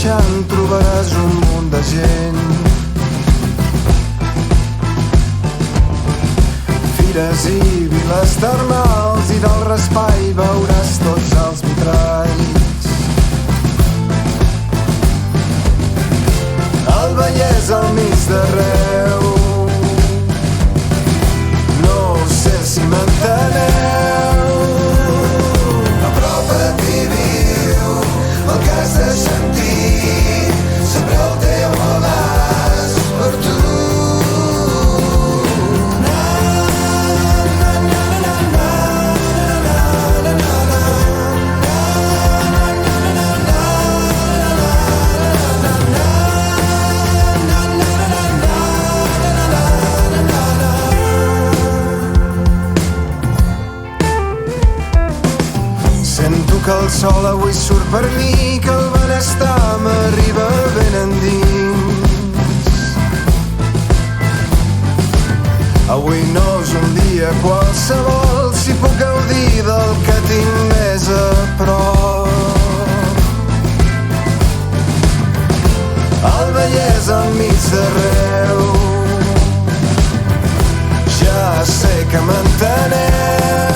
marxant trobaràs un munt de gent. Fires i viles termals i del raspall veuràs tots els vitralls. El Vallès al mig d'arreu, no sé si m'enteneu. A prop de ti viu el que has de sentir, sempre el teu abast per tu. Que el sol avui surt per mi, que el benestar m'arriba ben endins. Avui no és un dia qualsevol, si puc gaudir del que tinc més a prop. El Vallès al mig d'arreu, ja sé que m'enteneu.